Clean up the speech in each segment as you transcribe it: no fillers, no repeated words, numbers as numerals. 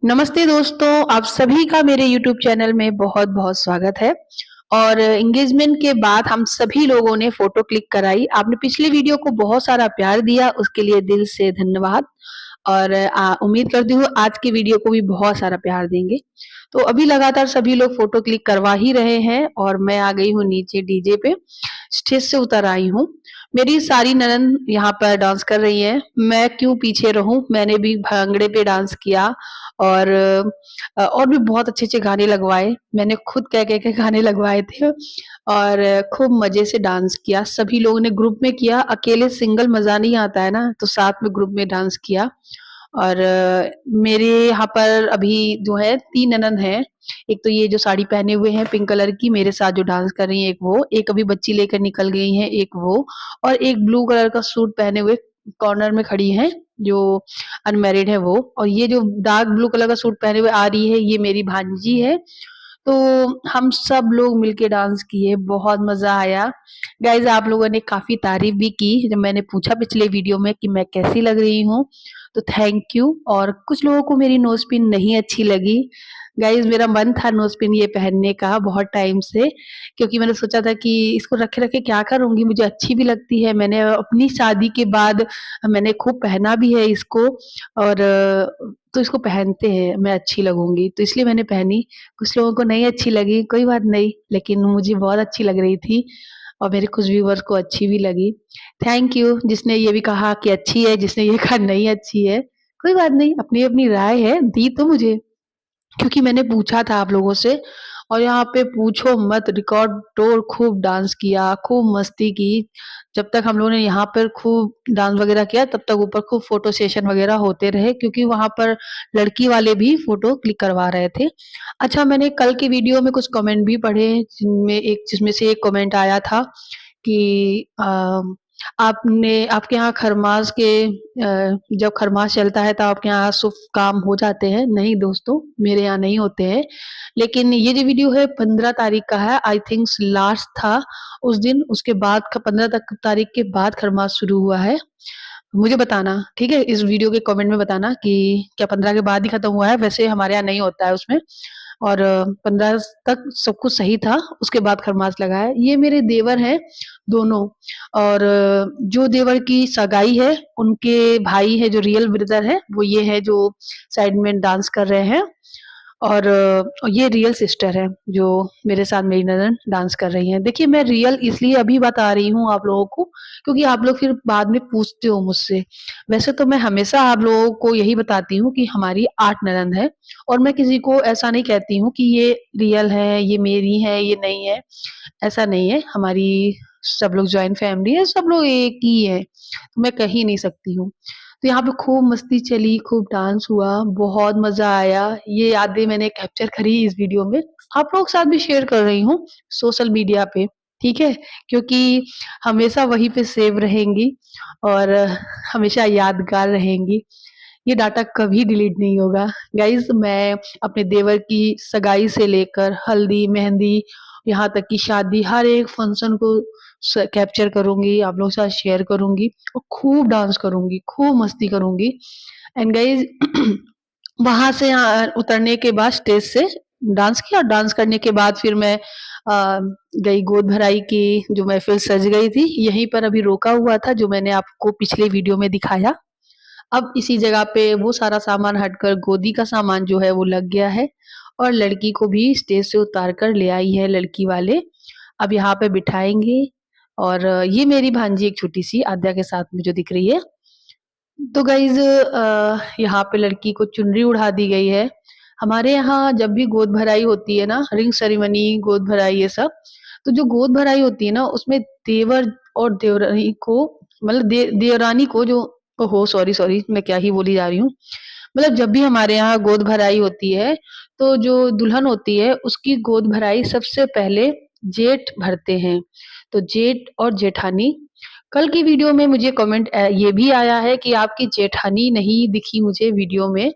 नमस्ते दोस्तों, आप सभी का मेरे यूट्यूब चैनल में बहुत-बहुत स्वागत है। और एंगेजमेंट के बाद हम सभी लोगों ने फ़ोटो क्लिक कराई। आपने पिछली वीडियो को बहुत सारा प्यार दिया, उसके लिए दिल से धन्यवाद। और उम्मीद करती हूँ आज की वीडियो को भी बहुत सारा प्यार देंगे। तो अभी लगातार सभी लोग फ़ोटो क्लिक करवा ही रहे हैं और मैं आ गई हूँ नीचे डीजे पे, स्टेज से उतर आई हूँ। मेरी सारी ननद यहाँ पर डांस कर रही हैं, मैं क्यों पीछे रहूँ? मैंने भी भांगड़े पे डांस किया और और भी बहुत अच्छे-अच्छे गाने लगवाए। मैंने खुद कह-कह के गाने लगवाए थे और खूब मज़े से डांस किया। सभी लोगों ने ग्रुप में किया, अकेले सिंगल मज़ा नहीं आता है ना, तो साथ में ग्रुप में डांस किया। और मेरे यहाँ पर अभी जो है 3 ननद हैं। एक तो ये जो साड़ी पहने हुए हैं पिंक कलर की, मेरे साथ जो डांस कर रही हैं एक वो, एक अभी बच्ची लेकर निकल गई हैं, एक वो और एक ब्लू कलर का सूट पहने हुए कॉर्नर में खड़ी हैं, जो अनमैरिड है वो। और ये जो डार्क ब्लू कलर का सूट पहने हुए आ रही है, ये मेरी भांजी है। तो हम सब लोग मिलके डांस किए, बहुत मज़ा आया। गाइज़ आप लोगों ने काफ़ी तारीफ़ भी की, जब मैंने पूछा पिछले वीडियो में कि मैं कैसी लग रही हूँ, तो थैंक यू। और कुछ लोगों को मेरी नोज़ पिन नहीं अच्छी लगी। गाइज़ मेरा मन था नोज़ पिन ये पहनने का बहुत टाइम से, क्योंकि मैंने सोचा था कि इसको रखे-रखे क्या करूँगी, मुझे अच्छी भी लगती है। मैंने अपनी शादी के बाद मैंने खूब पहना भी है इसको और तो इसको पहनते हैं, मैं अच्छी लगूँगी, तो इसलिए मैंने पहनी। कुछ लोगों को नहीं अच्छी लगी, कोई बात नहीं, लेकिन मुझे बहुत अच्छी लग रही थी और मेरे कुछ व्यूअर्स को अच्छी भी लगी। थैंक यू जिसने ये भी कहा कि अच्छी है, जिसने ये कहा नहीं अच्छी है। कोई बात नहीं, अपनी-अपनी राय है, दी तो मुझे। क्योंकि मैंने पूछा था आप लोगों से और यहाँ पे पूछो मत रिकॉर्ड तोड़ खूब डांस किया, खूब मस्ती की। जब तक हम लोगों ने यहाँ पर खूब डांस वगैरह किया तब तक ऊपर खूब फ़ोटो सेशन वगैरह होते रहे क्योंकि वहाँ पर लड़की वाले भी फ़ोटो क्लिक करवा रहे थे। अच्छा मैंने कल की वीडियो में कुछ कमेंट भी पढ़े जिसमें से एक कमेंट आया था कि आपने आपके यहाँ खरमास के जब खरमास चलता है तो आपके यहाँ शुभ काम हो जाते हैं। नहीं दोस्तों, मेरे यहाँ नहीं होते हैं। लेकिन ये जो वीडियो है 15 तारीख का है, आई थिंक्स लास्ट था उस दिन, उसके बाद 15 तक तारीख के बाद खरमास शुरू हुआ है। मुझे बताना, ठीक है? इस वीडियो के कमेंट में बताना कि क्या 15 के बाद ही खत्म हुआ है? वैसे हमारे यहाँ नहीं होता है उसमें और 15 तक सब कुछ सही था, उसके बाद खरमास लगा है। ये मेरे देवर हैं दोनों और जो देवर की सगाई है, उनके भाई है जो रियल ब्रदर है, वो ये है जो साइड में डांस कर रहे हैं और ये रियल सिस्टर है, जो मेरे साथ मेरी ननद डांस कर रही हैं। देखिए मैं रियल इसलिए अभी बता रही हूँ आप लोगों को, क्योंकि आप लोग फिर बाद में पूछते हो मुझसे। वैसे तो मैं हमेशा आप लोगों को यही बताती हूँ कि हमारी 8 ननद हैं और मैं किसी को ऐसा नहीं कहती हूँ कि ये रियल है, ये मेरी है, ये नहीं है, ऐसा नहीं है। हमारी सब लोग जॉइंट फैमिली है, सब लोग एक ही हैं, तो मैं कह ही नहीं सकती हूँ। तो यहाँ पे खूब मस्ती चली, खूब डांस हुआ, बहुत मज़ा आया। ये यादें मैंने कैप्चर करी इस वीडियो में। आप लोगों के साथ भी शेयर कर रही हूँ सोशल मीडिया पे, ठीक है? क्योंकि हमेशा वहीं पे सेव रहेंगी और हमेशा यादगार रहेंगी। ये डाटा कभी डिलीट नहीं होगा। गाइज़ मैं अपने देवर की सगाई से लेकर हल्दी, मेहंदी, यहाँ तक कि शादी हर एक फंक्शन को कैप्चर करूँगी, आप लोगों के साथ शेयर करूँगी और खूब डांस करूँगी, खूब मस्ती करूँगी। एंड गाइज़ वहाँ से उतरने के बाद स्टेज से डांस किया और डांस करने के बाद फिर मैं गई गोद भराई की जो महफ़िल सज गई थी, यहीं पर अभी रोका हुआ था जो मैंने आपको पिछले वीडियो में दिखाया। अब इसी जगह पे वो सारा सामान हटकर गोदी का सामान जो है वो लग गया है और लड़की को भी स्टेज से उतार कर ले आई है लड़की वाले। अब यहाँ पे बिठाएँगे और ये मेरी भांजी एक छोटी-सी आद्या के साथ में जो दिख रही है। तो गाइज़ यहाँ पे लड़की को चुनरी ओढ़ा दी गई है। हमारे यहाँ जब भी गोद भराई होती है ना, रिंग सेरेमनी, गोद भराई ये सब, तो जो गोद भराई होती है ना, उसमें देवर और देवरानी को मतलब देवरानी को जो ओहो! सॉरी मैं क्या ही बोली जा रही हूँ। मतलब जब भी हमारे यहाँ गोद भराई होती है, तो जो दुल्हन होती है, उसकी गोद भराई सबसे पहले जेठ भरते हैं। तो जेठ और जेठानी कल की वीडियो में मुझे कमेंट ये भी आया है कि आपकी जेठानी नहीं दिखी मुझे वीडियो में,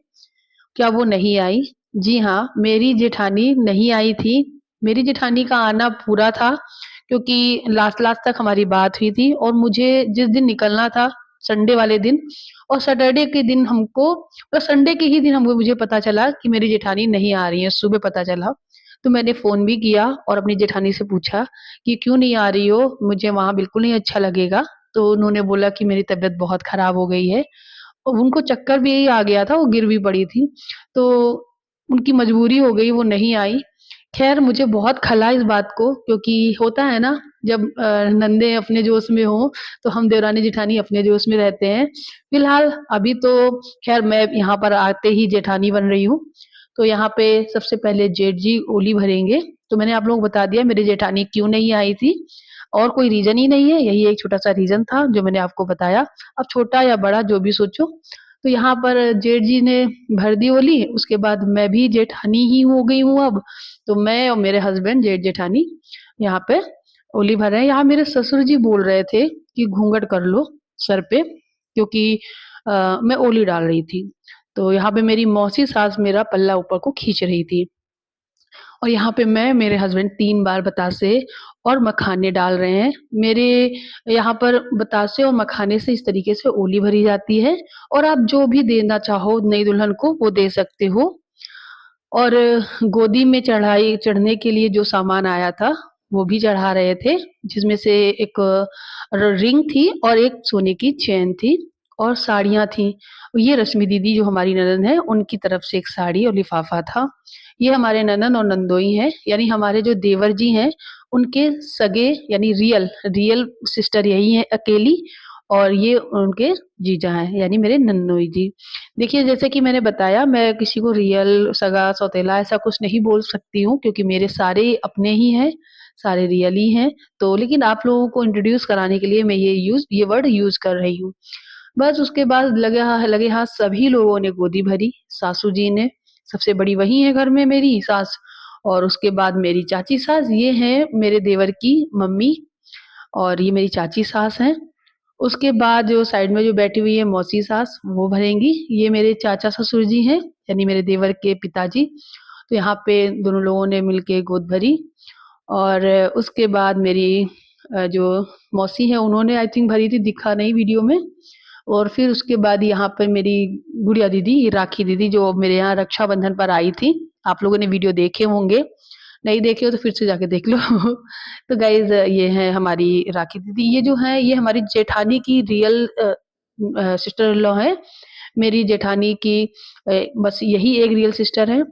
क्या वो नहीं आई? जी हाँ, मेरी जेठानी नहीं आई थी। मेरी जेठानी का आना पूरा था क्योंकि लास्ट लास्ट तक हमारी बात हुई थी और मुझे जिस दिन निकलना था संडे वाले दिन। और सैटरडे के दिन हमको संडे के ही दिन हमको मुझे पता चला कि मेरी जेठानी नहीं आ रही है, सुबह पता चला। तो मैंने फ़ोन भी किया और अपनी जेठानी से पूछा कि क्यों नहीं आ रही हो? मुझे वहाँ बिल्कुल नहीं अच्छा लगेगा। तो उन्होंने बोला कि मेरी तबीयत बहुत खराब हो गई है। और उनको चक्कर भी आ गया था, वो गिर भी पड़ी थी। तो उनकी मजबूरी हो गई, वो नहीं आई। ख़ैर मुझे बहुत खला इस बात को, क्योंकि होता है ना जब नंदे अपने जोश में हों, तो हम देवरानी-जेठानी अपने जोश में रहते हैं। फ़िलहाल अभी तो ख़ैर मैं यहाँ पर आते ही जेठानी बन रही हूँ। तो यहाँ पे सबसे पहले जेठ जी ओली भरेंगे। तो मैंने आप लोगों को बता दिया मेरी जेठानी क्यों नहीं आई थी, और कोई रीज़न ही नहीं है, यही एक छोटा-सा रीज़न था जो मैंने आपको बताया। अब छोटा या बड़ा जो भी सोचो। तो यहाँ पर जेठ जी ने भर दी ओली, उसके बाद मैं भी जेठानी ही हो गई हूँ अब। तो मैं और मेरे हस्बैंड जेठ-जेठानी यहाँ पे ओली भर रहे हैं। यहाँ मेरे ससुर जी बोल रहे थे कि घूँघट कर लो सर पे, क्योंकि मैं ओली डाल रही थी। तो यहाँ पे मेरी मौसी सास मेरा पल्ला ऊपर को खींच रही थी। और यहाँ पे मैं, मेरे हस्बैंड 3 बार बतासे और मखाने डाल रहे हैं। मेरे यहाँ पर बतासे और मखाने से इस तरीके से ओली भरी जाती है, और आप जो भी देना चाहो नई दुल्हन को वो दे सकते हो। और गोदी में चढ़ने के लिए जो सामान आया था, वो भी चढ़ा रहे थे, जिसमें से एक रिंग थी और एक सोने की चेन थी और साड़ियाँ थीं। ये रश्मि दीदी जो हमारी ननंद है, उनकी तरफ से एक साड़ी और लिफ़ाफ़ा था। ये हमारे ननंद और नंदोई हैं, यानी हमारे जो देवर जी हैं, उनके सगे यानी रियल रियल सिस्टर यही हैं अकेली, और ये उनके जीजा हैं, यानी मेरे ननदोई जी। देखिए, जैसे कि मैंने बताया, मैं किसी को रियल, सगा-सौतेला ऐसा कुछ नहीं बोल सकती हूँ, क्योंकि मेरे सारे अपने ही हैं, सारे रियल ही हैं। तो लेकिन आप लोगों को इंट्रोड्यूस कराने के लिए मैं ये वर्ड यूज़ कर रही हूँ। बस उसके बाद लगे हाथ सभी लोगों ने गोदी भरी, सासू जी ने, सबसे बड़ी वही हैं घर में मेरी सास, और उसके बाद मेरी चाची सास, ये हैं मेरे देवर की मम्मी, और ये मेरी चाची सास हैं। उसके बाद जो साइड में जो बैठी हुई है मौसी सास, वो भरेंगी। ये मेरे चाचा ससुर जी हैं, यानी मेरे देवर के पिताजी। तो यहाँ पे दोनों लोगों ने मिलके गोद भरी। और उसके बाद मेरी जो मौसी हैं, उन्होंने आई थिंक भरी थी, दिखा नहीं वीडियो में। और फिर उसके बाद यहाँ पर मेरी गुड़िया दीदी, राखी दीदी, जो मेरे यहाँ रक्षाबंधन पर आई थी। आप लोगों ने वीडियो देखे होंगे, नहीं देखे हो तो फिर से जाके देख लो। तो गाइज़ ये है हमारी राखी दीदी। ये जो है ये हमारी जेठानी की रियल सिस्टर इन लॉ हैं। मेरी जेठानी की बस यही एक रियल सिस्टर है।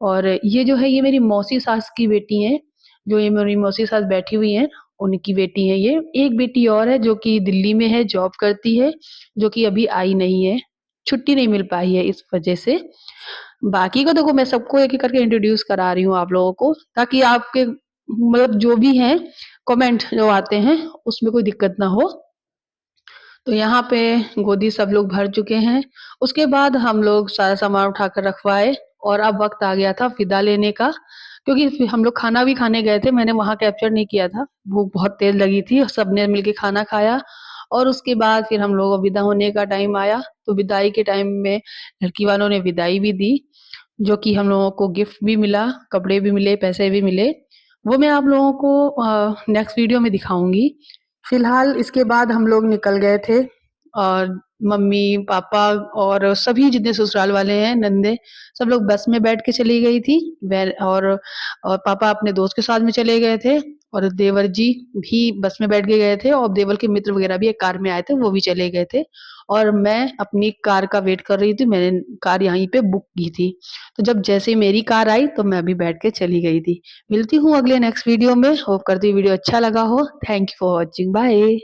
और ये जो है ये मेरी मौसी सास की बेटी हैं, जो ये मेरी मौसी सास बैठी हुई हैं, उनकी बेटी है ये। एक बेटी और है जो कि दिल्ली में है, जॉब करती है, जो कि अभी आई नहीं है, छुट्टी नहीं मिल पाई है इस वजह से। बाकी का देखो मैं सबको एक-एक करके इंट्रोड्यूस करा रही हूँ आप लोगों को, ताकि आपके मतलब जो भी हैं कमेंट जो आते हैं उसमें कोई दिक्कत ना हो। तो यहाँ पे गोदी सब लोग भर चुके हैं। उसके बाद हम लोग सारा सामान उठाकर रखवाए, और अब वक़्त आ गया था विदा लेने का, क्योंकि फिर हम लोग खाना भी खाने गए थे, मैंने वहाँ कैप्चर नहीं किया था। भूख बहुत तेज़ लगी थी और सबने मिलके खाना खाया, और उसके बाद फिर हम लोग विदा होने का टाइम आया। तो विदाई के टाइम में लड़की वालों ने विदाई भी दी, जो कि हम लोगों को गिफ्ट भी मिला, कपड़े भी मिले, पैसे भी मिले। वो मैं आप लोगों को नेक्स्ट वीडियो में दिखाऊँगी। फिलहाल इसके बाद हम लोग निकल गए थे, और मम्मी, पापा और सभी जितने ससुराल वाले हैं, नंदे, सब लोग बस में बैठ के चली गई थी। और पापा अपने दोस्त के साथ में चले गए थे, और देवर जी भी बस में बैठ के गए थे, और देवर के मित्र वगैरह भी एक कार में आए थे, वो भी चले गए थे। और मैं अपनी कार का वेट कर रही थी, मैंने कार यहीं पे बुक की थी। तो जब जैसे ही मेरी कार आई तो मैं भी बैठ के चली गई थी। मिलती हूँ अगले नेक्स्ट वीडियो में। होप करती हूँ वीडियो अच्छा लगा हो। Thank you for watching. Bye.